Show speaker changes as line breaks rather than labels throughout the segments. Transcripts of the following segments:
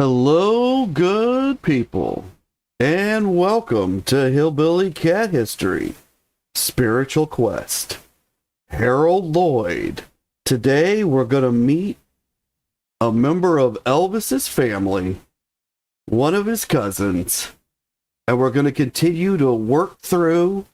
Hello, good people, and welcome to Hillbilly Cat History, Spiritual Quest. Harold Lloyd. Today we're going to meet a member of Elvis's family, one of his cousins, and we're going to continue to work through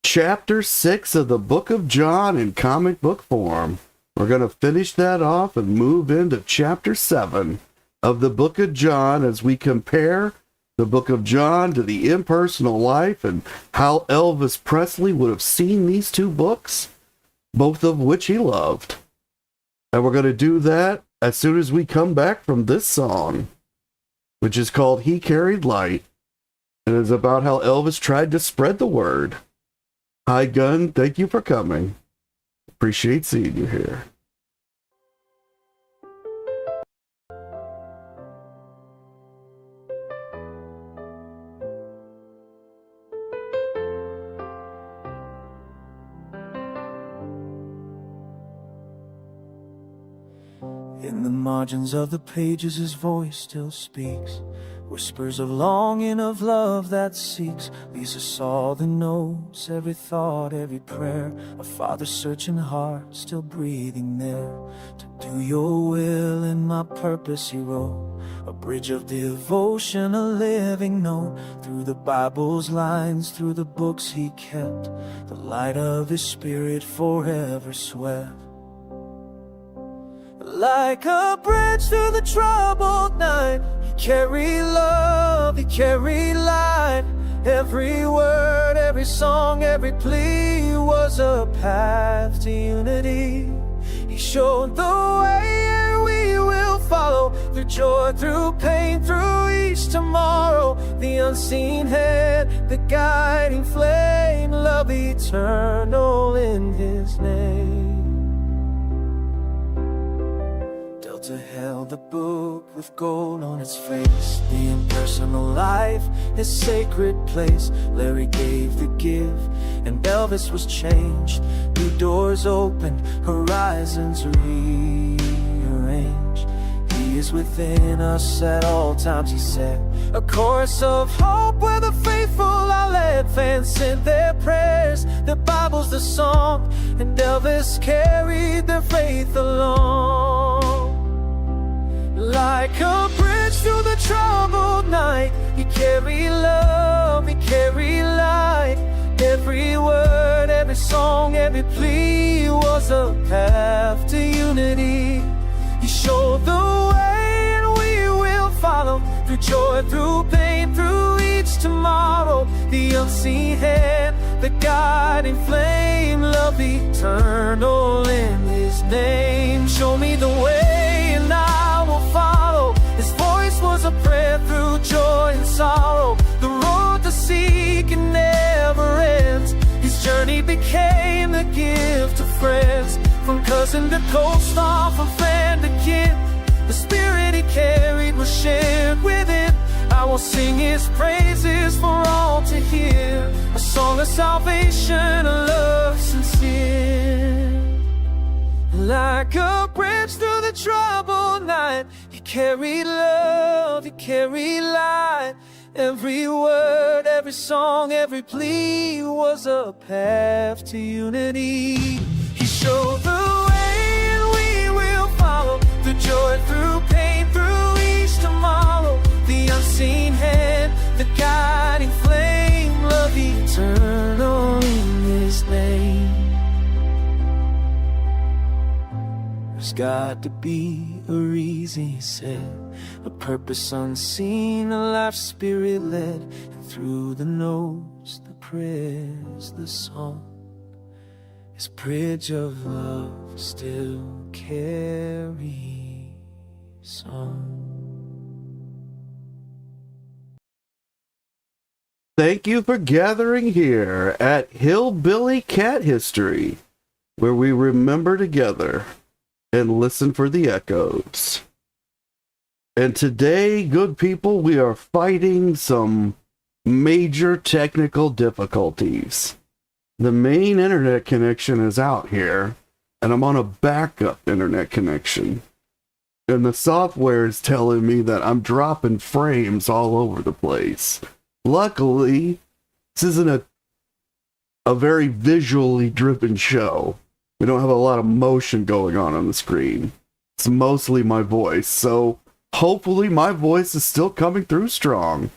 Chapter 6 of the Book of John in comic book form. We're going to finish that off and move into Chapter 7 of the Book of John as we compare the Book of John to the Impersonal Life and how Elvis Presley would have seen these two books, both of which he loved. And we're going to do that as soon as we come back from this song, which is called He Carried Light, and is about how Elvis tried to spread the word. Hi, Gun, thank you for coming. Appreciate seeing you here.
In the margins of the pages his voice still speaks, whispers of longing, of love that seeks. These are all the notes, every thought, every prayer, a father's searching heart still breathing there. To do your will and my purpose he wrote, a bridge of devotion, a living note. Through the Bible's lines, through the books he kept, the light of his spirit forever swept. Like a bridge through the troubled night, he carried love, he carried light. Every word, every song, every plea was a path to unity. He showed the way and we will follow, through joy, through pain, through each tomorrow. The unseen hand, the guiding flame, love eternal in his name. To held the book with gold on its face, the impersonal life, his sacred place. Larry gave the gift, and Elvis was changed. New doors opened, horizons rearranged. He is within us at all times, he said. A chorus of hope where the faithful are led. Fans sent their prayers, the Bible's the song, and Elvis carried their faith along. Like a bridge through the troubled night, he carried love, he carried light. Every word, every song, every plea was a path to unity. He showed the way and we will follow, through joy, through pain, through each tomorrow. The unseen hand, the guiding flame, love eternal in his name. Show me the way and I will follow. His voice was a prayer through joy and sorrow. The road to seek it never ends. His journey became the gift of friends. From cousin to co-star, from friend to kin, the spirit he carried was shared within. I will sing his praises for all to hear, a song of salvation, a love sincere. Like a bridge through the troubled night, he carried love, he carried light. Every word, every song, every plea was a path to unity. He showed the way and we will follow, through joy, through pain, through each tomorrow. The unseen hand, the guiding flame, love eternal in his name. There's got to be a reason, he said, a purpose unseen, a life spirit led. And through the notes, the prayers, the song, his bridge of love still carries on.
Thank you for gathering here at Hillbilly Cat History, where we remember together and listen for the echoes. And today, good people, we are fighting some major technical difficulties. The main internet connection is out here, and I'm on a backup internet connection. and the software is telling me that I'm dropping frames all over the place. Luckily, this isn't a very visually driven show. We don't have a lot of motion going on the screen. It's mostly my voice, so hopefully my voice is still coming through strong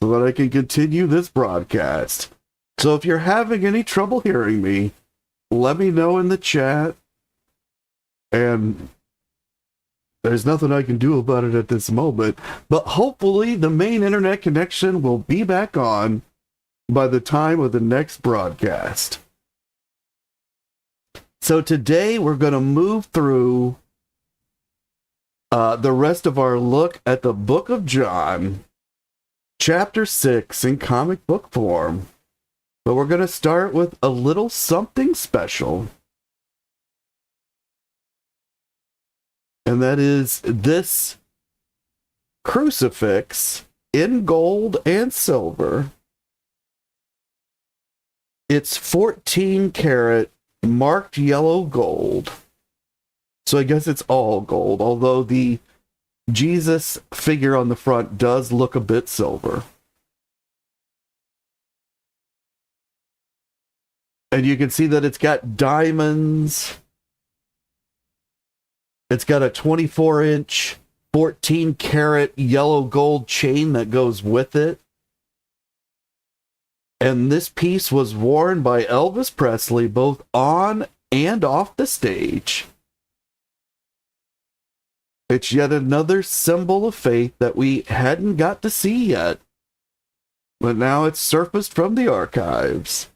so that I can continue this broadcast. So if you're having any trouble hearing me, let me know in the chat. And there's nothing I can do about it at this moment, but hopefully the main internet connection will be back on by the time of the next broadcast. So today we're going to move through the rest of our look at the book of John, chapter 6 in comic book form. But we're going to start with a little something special. And that is this crucifix in gold and silver. It's 14 karat marked yellow gold. So I guess it's all gold, although the Jesus figure on the front does look a bit silver. And you can see that it's got diamonds. It's got a 24-inch, 14-karat yellow gold chain that goes with it. And this piece was worn by Elvis Presley both on and off the stage. It's yet another symbol of faith that we hadn't got to see yet. But now it's surfaced from the archives.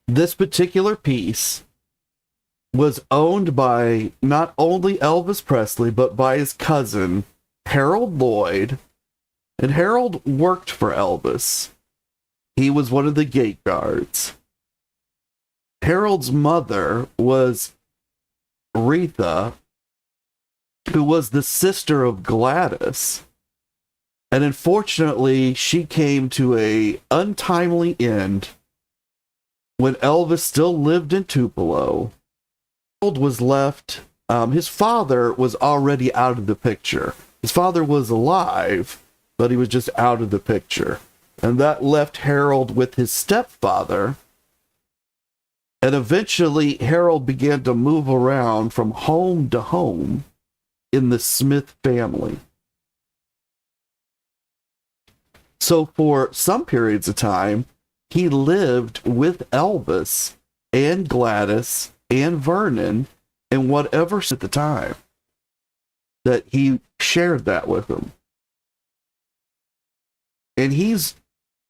This particular piece was owned by not only Elvis Presley, but by his cousin, Harold Lloyd. And Harold worked for Elvis. He was one of the gate guards. Harold's mother was Retha, who was the sister of Gladys. And unfortunately, she came to an untimely end when Elvis still lived in Tupelo. Harold was left, his father was already out of the picture. His father was alive, but he was just out of the picture. And that left Harold with his stepfather. And eventually, Harold began to move around from home to home in the Smith family. So for some periods of time, he lived with Elvis and Gladys and Vernon and whatever at the time that he shared that with them. And he's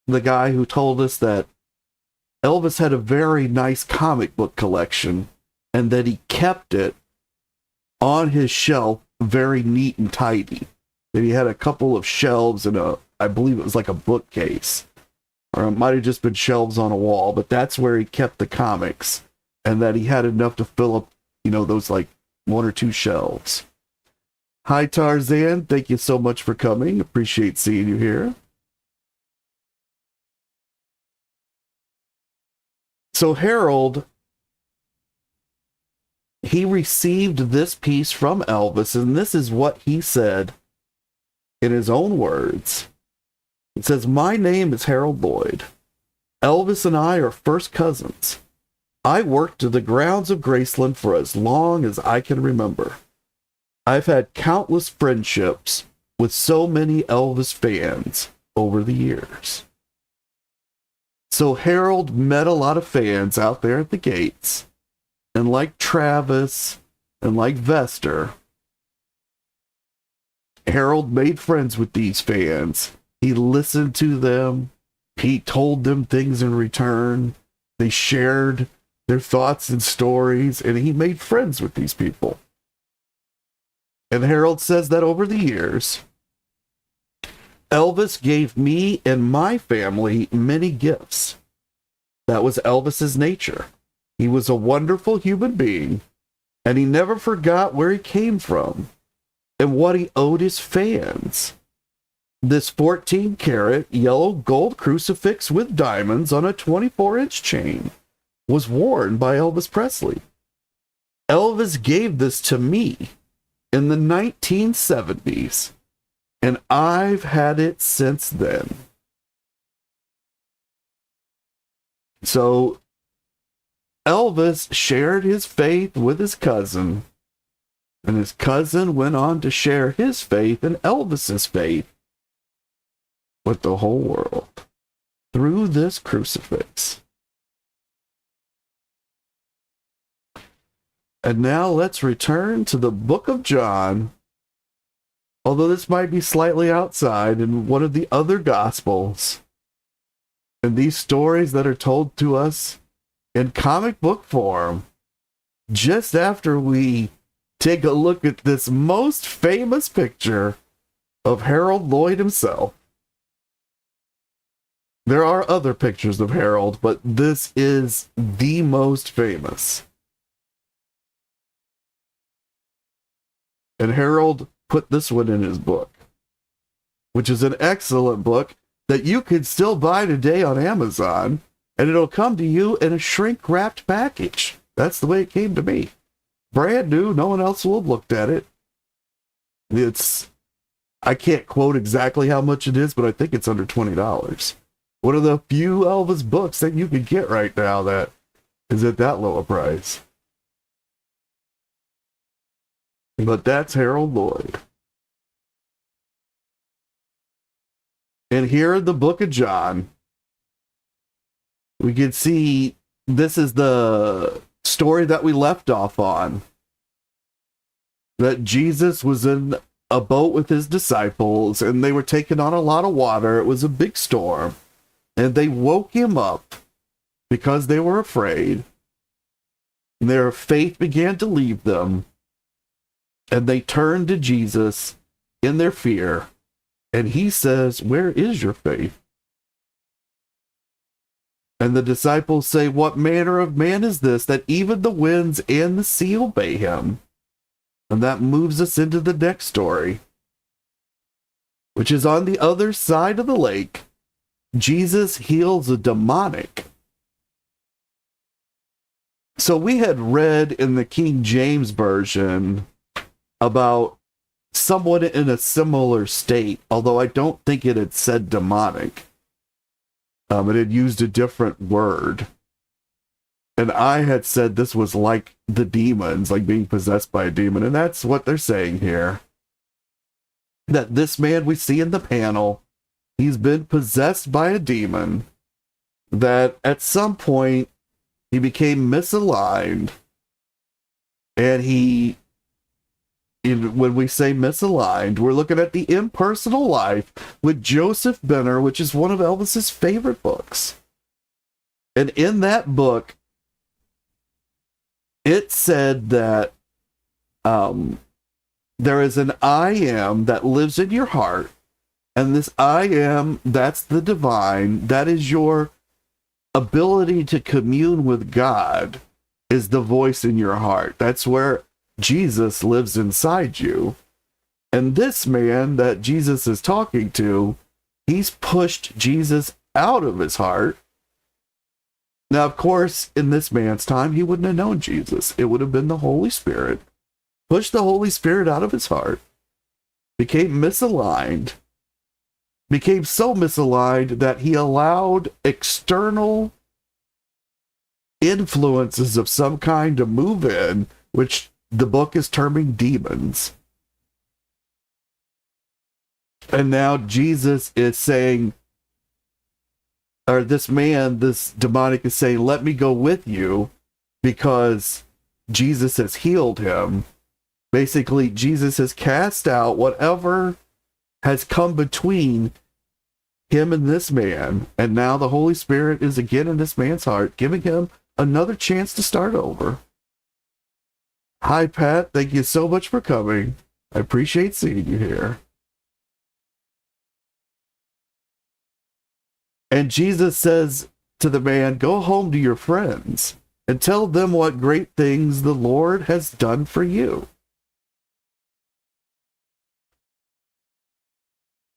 the guy who told us that Elvis had a very nice comic book collection and that he kept it on his shelf very neat and tidy. That he had a couple of shelves and I believe it was like a bookcase. Or it might have just been shelves on a wall, but that's where he kept the comics. And that he had enough to fill up, those like one or two shelves. Hi, Tarzan. Thank you so much for coming. Appreciate seeing you here. So Harold, he received this piece from Elvis, and this is what he said in his own words. It says, "My name is Harold Lloyd. Elvis and I are first cousins. I worked to the grounds of Graceland for as long as I can remember. I've had countless friendships with so many Elvis fans over the years." So Harold met a lot of fans out there at the gates. And like Travis and like Vester, Harold made friends with these fans. He listened to them. He told them things in return. They shared their thoughts and stories, and he made friends with these people. And Harold says that over the years, Elvis gave me and my family many gifts. That was Elvis's nature. He was a wonderful human being, and he never forgot where he came from and what he owed his fans. This 14-karat yellow gold crucifix with diamonds on a 24-inch chain was worn by Elvis Presley. Elvis gave this to me in the 1970s, and I've had it since then. So Elvis shared his faith with his cousin, and his cousin went on to share his faith and Elvis's faith with the whole world through this crucifix. And now let's return to the book of John, although this might be slightly outside in one of the other gospels. And these stories that are told to us in comic book form, just after we take a look at this most famous picture of Harold Lloyd himself. There are other pictures of Harold, but this is the most famous. And Harold put this one in his book, which is an excellent book that you could still buy today on Amazon, and it'll come to you in a shrink-wrapped package. That's the way it came to me. Brand new, no one else will have looked at it. I can't quote exactly how much it is, but I think it's under $20. One of the few Elvis books that you can get right now that is at that low a price. But that's Harold Lloyd. And here in the book of John, we can see this is the story that we left off on. That Jesus was in a boat with his disciples, and they were taking on a lot of water. It was a big storm. And they woke him up because they were afraid. Their faith began to leave them. And they turned to Jesus in their fear. And he says, "Where is your faith?" And the disciples say, "What manner of man is this, that even the winds and the sea obey him?" And that moves us into the next story, which is on the other side of the lake. Jesus heals a demonic. So we had read in the King James Version about someone in a similar state, although I don't think it had said demonic. It had used a different word. And I had said this was like the demons, like being possessed by a demon. And that's what they're saying here. That this man we see in the panel, he's been possessed by a demon. That at some point, he became misaligned. And when we say misaligned, we're looking at the Impersonal Life with Joseph Benner, which is one of Elvis's favorite books. And in that book, it said that there is an I am that lives in your heart. And this I am, that's the divine. That is your ability to commune with God, is the voice in your heart. That's where Jesus lives inside you. And this man that Jesus is talking to, he's pushed Jesus out of his heart. Now, of course, in this man's time, he wouldn't have known Jesus. It would have been the Holy Spirit. Pushed the Holy Spirit out of his heart. Became misaligned. Became so misaligned that he allowed external influences of some kind to move in, which the book is terming demons. And now Jesus is saying, or this man, this demonic is saying, "Let me go with you," because Jesus has healed him. Basically, Jesus has cast out whatever has come between him and this man. And now the Holy Spirit is again in this man's heart, giving him another chance to start over. Hi, Pat. Thank you so much for coming. I appreciate seeing you here. And Jesus says to the man, "Go home to your friends and tell them what great things the Lord has done for you."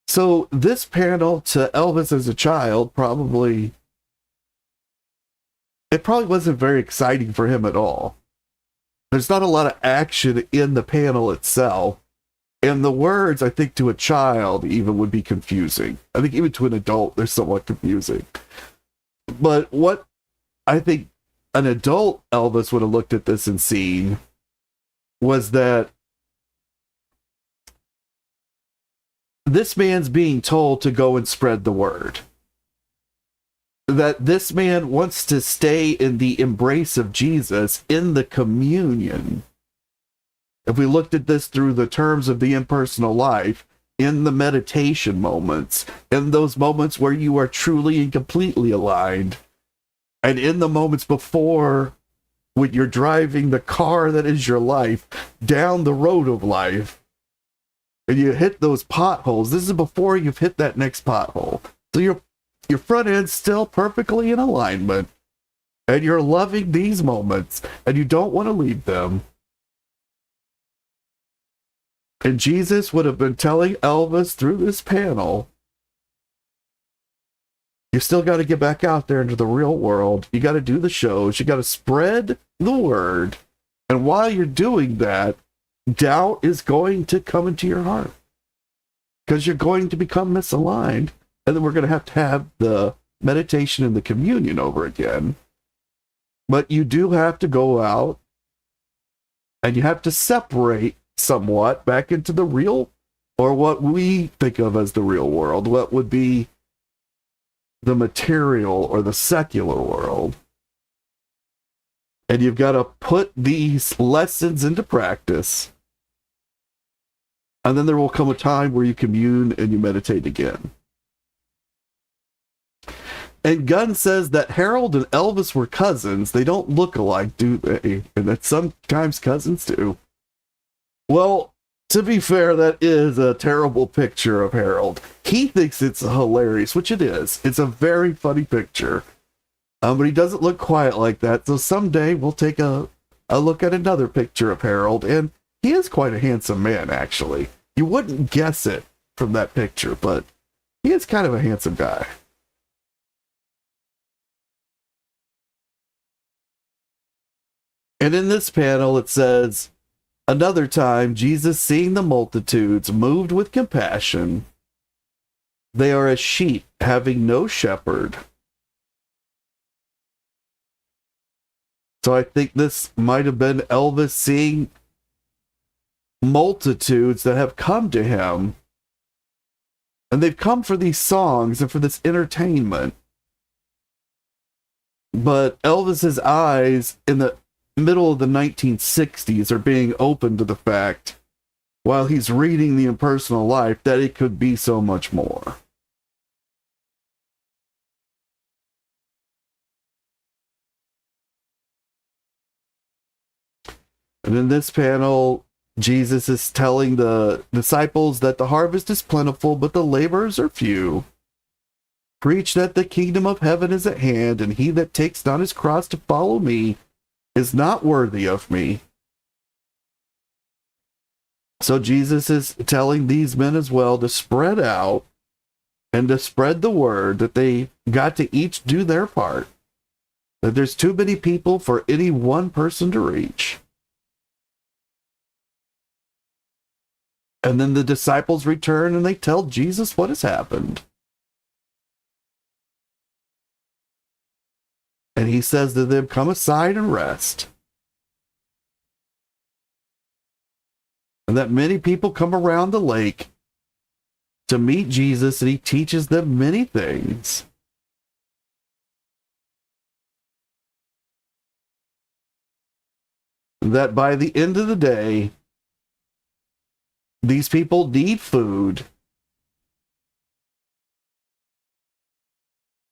So this panel to Elvis as a child probably wasn't very exciting for him at all. There's not a lot of action in the panel itself. And the words, I think, to a child even would be confusing. I think even to an adult, they're somewhat confusing. But what I think an adult Elvis would have looked at this and seen was that this man's being told to go and spread the word. That this man wants to stay in the embrace of Jesus in the communion. If we looked at this through the terms of the impersonal life, in the meditation moments, in those moments where you are truly and completely aligned, and in the moments before when you're driving the car that is your life down the road of life, and you hit those potholes, this is before you've hit that next pothole. So your front end's still perfectly in alignment, and you're loving these moments, and you don't want to leave them. And Jesus would have been telling Elvis through this panel, you still got to get back out there into the real world. You got to do the shows. You got to spread the word. And while you're doing that, doubt is going to come into your heart. Because you're going to become misaligned. And then we're going to have the meditation and the communion over again. But you do have to go out and you have to separate somewhat back into the real, or what we think of as the real world, what would be the material or the secular world. And you've got to put these lessons into practice. And then there will come a time where you commune and you meditate again. And Gunn says that Harold and Elvis were cousins. They don't look alike, do they? And that sometimes cousins do. Well, to be fair, that is a terrible picture of Harold. He thinks it's hilarious, which it is. It's a very funny picture. But he doesn't look quite like that. So someday we'll take a look at another picture of Harold. And he is quite a handsome man, actually. You wouldn't guess it from that picture, but he is kind of a handsome guy. And in this panel, it says, another time, Jesus, seeing the multitudes, moved with compassion. They are as sheep having no shepherd. So I think this might have been Elvis seeing multitudes that have come to him. And they've come for these songs and for this entertainment. But Elvis's eyes in the middle of the 1960s are being open to the fact, while he's reading the impersonal life, that it could be so much more. And in this panel, Jesus is telling the disciples that the harvest is plentiful, but the laborers are few. Preach that the kingdom of heaven is at hand, and he that takes not his cross to follow me is not worthy of me. So Jesus is telling these men as well to spread out and to spread the word, that they got to each do their part. That there's too many people for any one person to reach. And then the disciples return and they tell Jesus what has happened. And he says to them, come aside and rest. And that many people come around the lake to meet Jesus, and he teaches them many things. That by the end of the day, these people need food.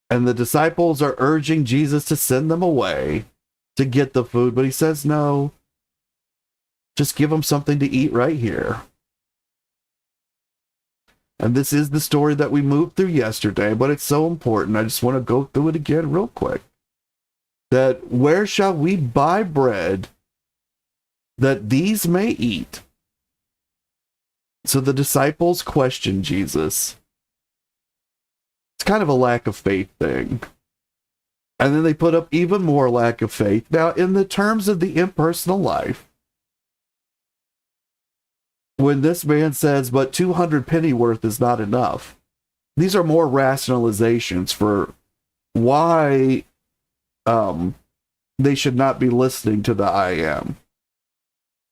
And the disciples are urging Jesus to send them away to get the food, but he says, no, just give them something to eat right here. And this is the story that we moved through yesterday, but it's so important. I just want to go through it again real quick. That where shall we buy bread that these may eat? So the disciples question Jesus. It's kind of a lack of faith thing. And then they put up even more lack of faith. Now, in the terms of the impersonal life, when this man says, but 200 pennyworth is not enough, these are more rationalizations for why they should not be listening to the I am.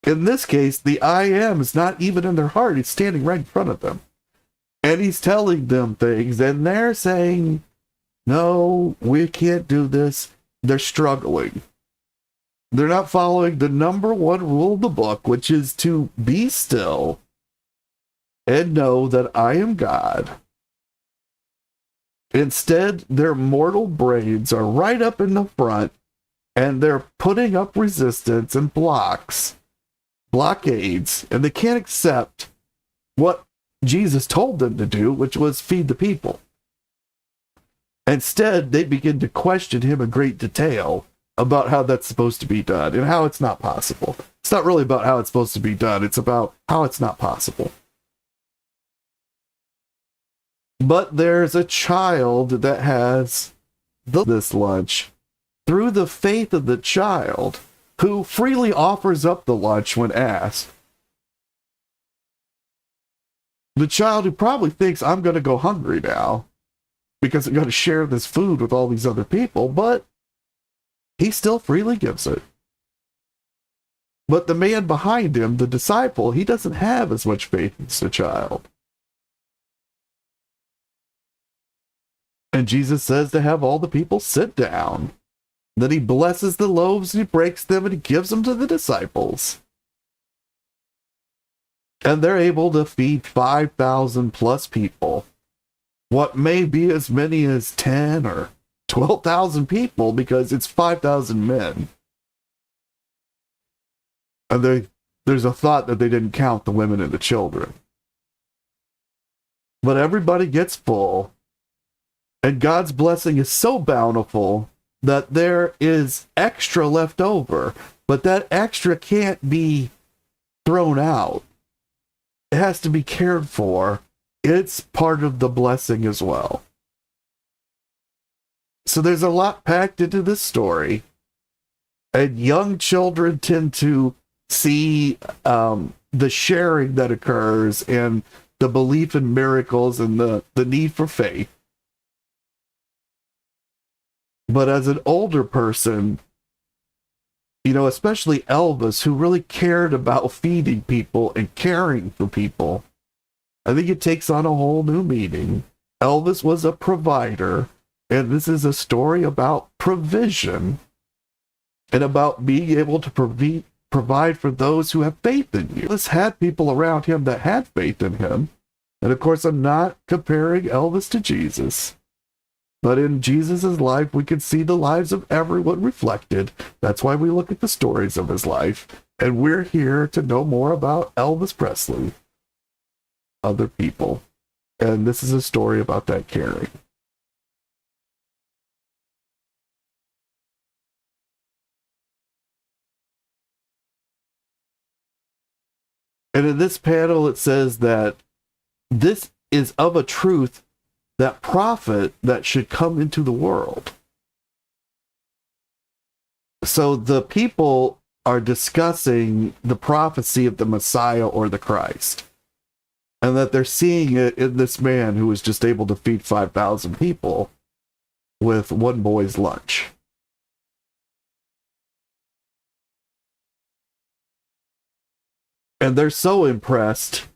In this case, the I am is not even in their heart. He's standing right in front of them. And he's telling them things, and they're saying, no, we can't do this. They're struggling. They're not following the number one rule of the book, which is to be still and know that I am God. Instead, their mortal brains are right up in the front, and they're putting up resistance and blockades, and they can't accept what Jesus told them to do, which was feed the people. Instead, they begin to question him in great detail about how that's supposed to be done and how it's not possible. It's not really about how it's supposed to be done. It's about how it's not possible. But there's a child that has this lunch through the faith of the child, who freely offers up the lunch when asked. The child who probably thinks, I'm going to go hungry now because I'm going to share this food with all these other people, but he still freely gives it. But the man behind him, the disciple, he doesn't have as much faith as the child. And Jesus says to have all the people sit down. Then he blesses the loaves and he breaks them and he gives them to the disciples. And they're able to feed 5,000 plus people. What may be as many as 10 or 12,000 people, because it's 5,000 men. And there's a thought that they didn't count the women and the children. But everybody gets full. And God's blessing is so bountiful that there is extra left over. But that extra can't be thrown out. It has to be cared for. It's part of the blessing as well. So there's a lot packed into this story. And young children tend to see the sharing that occurs and the belief in miracles and the need for faith. But as an older person, you know, especially Elvis, who really cared about feeding people and caring for people, I think it takes on a whole new meaning. Elvis was a provider, and this is a story about provision and about being able to provide for those who have faith in you. Elvis had people around him that had faith in him. And of course, I'm not comparing Elvis to Jesus. But in Jesus' life, we can see the lives of everyone reflected. That's why we look at the stories of his life. And we're here to know more about Elvis Presley, other people. And this is a story about that caring. And in this panel, it says that this is of a truth, that prophet that should come into the world. So the people are discussing the prophecy of the Messiah or the Christ, and that they're seeing it in this man who was just able to feed 5,000 people with one boy's lunch. And they're so impressed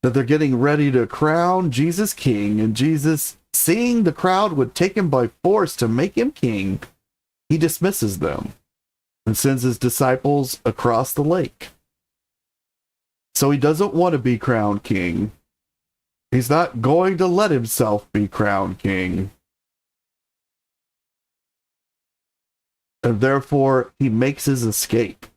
that they're getting ready to crown Jesus king, and Jesus, seeing the crowd would take him by force to make him king, he dismisses them and sends his disciples across the lake. So he doesn't want to be crowned king. He's not going to let himself be crowned king. And therefore, he makes his escape.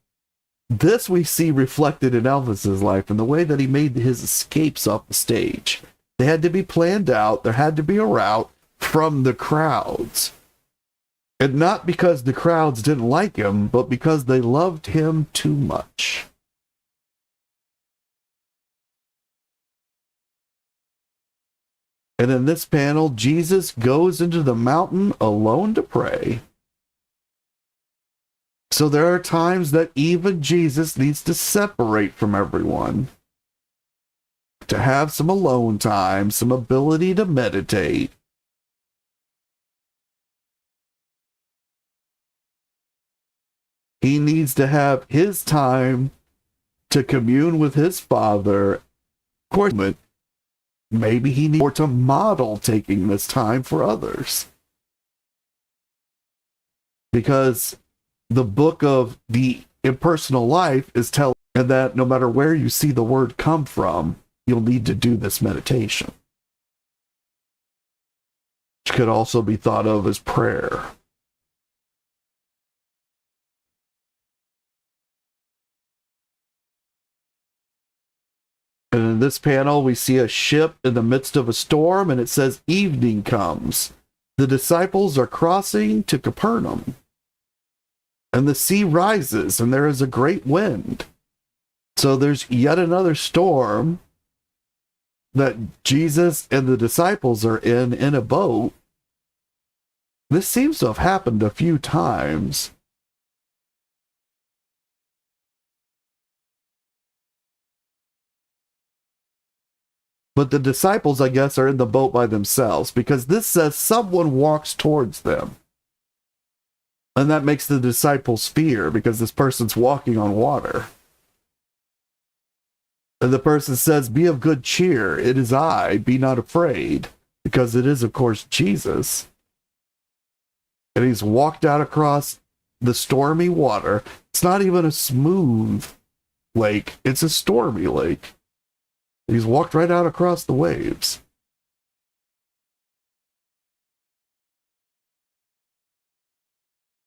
This we see reflected in Elvis's life in the way that he made his escapes off the stage. They had to be planned out. There had to be a route from the crowds. And not because the crowds didn't like him, but because they loved him too much. And in this panel, Jesus goes into the mountain alone to pray. So there are times that even Jesus needs to separate from everyone to have some alone time, some ability to meditate. He needs to have his time to commune with his Father. Of course, maybe he needs to model taking this time for others. Because the book of the Impersonal Life is telling that no matter where you see the word come from, you'll need to do this meditation, which could also be thought of as prayer. And in this panel, we see a ship in the midst of a storm, and it says, evening comes. The disciples are crossing to Capernaum. And the sea rises, and there is a great wind. So there's yet another storm that Jesus and the disciples are in a boat. This seems to have happened a few times. But the disciples, I guess, are in the boat by themselves, because this says someone walks towards them. And that makes the disciples fear, because this person's walking on water. And the person says, be of good cheer, it is I, be not afraid, because it is, of course, Jesus. And he's walked out across the stormy water. It's not even a smooth lake, it's a stormy lake. He's walked right out across the waves.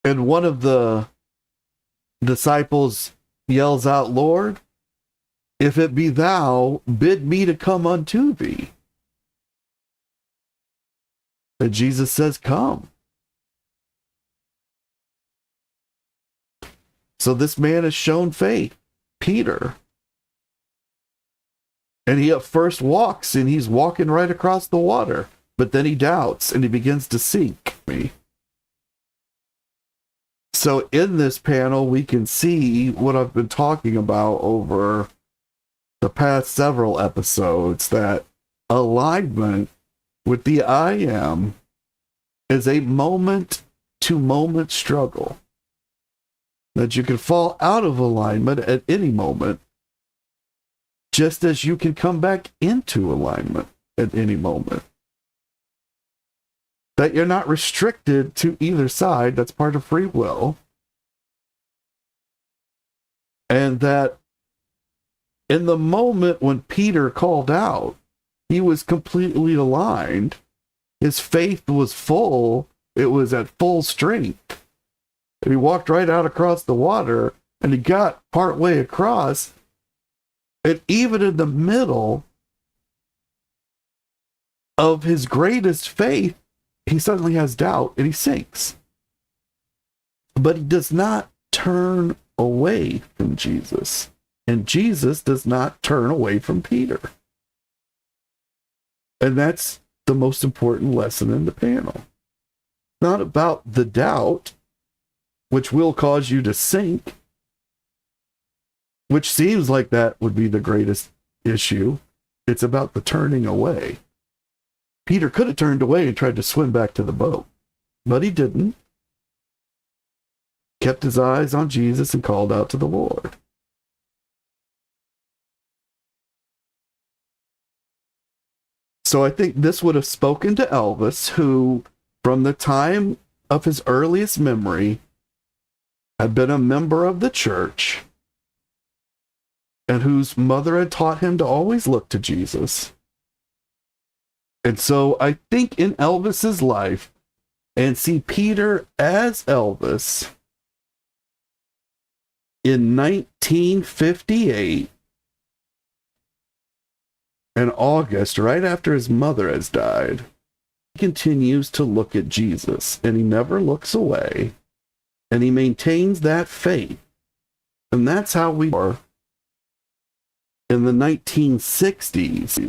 And one of the disciples yells out, Lord, if it be thou, bid me to come unto thee. And Jesus says, come. So this man has shown faith, Peter. And he at first walks, and he's walking right across the water. But then he doubts, and he begins to sink me. So in this panel, we can see what I've been talking about over the past several episodes, that alignment with the I Am is a moment-to-moment struggle. That you can fall out of alignment at any moment, just as you can come back into alignment at any moment. That you're not restricted to either side. That's part of free will. And that in the moment when Peter called out, he was completely aligned. His faith was full. It was at full strength. And he walked right out across the water, and he got partway across. And even in the middle of his greatest faith, he suddenly has doubt and he sinks. But he does not turn away from Jesus. And Jesus does not turn away from Peter. And that's the most important lesson in the panel. It's not about the doubt, which will cause you to sink, which seems like that would be the greatest issue. It's about the turning away. Peter could have turned away and tried to swim back to the boat, but he didn't. Kept his eyes on Jesus and called out to the Lord. So I think this would have spoken to Elvis, who, from the time of his earliest memory, had been a member of the church, and whose mother had taught him to always look to Jesus. And so I think in Elvis's life, and see Peter as Elvis in 1958, in August, right after his mother has died, he continues to look at Jesus, and he never looks away, and he maintains that faith. And that's how we are in the 1960s.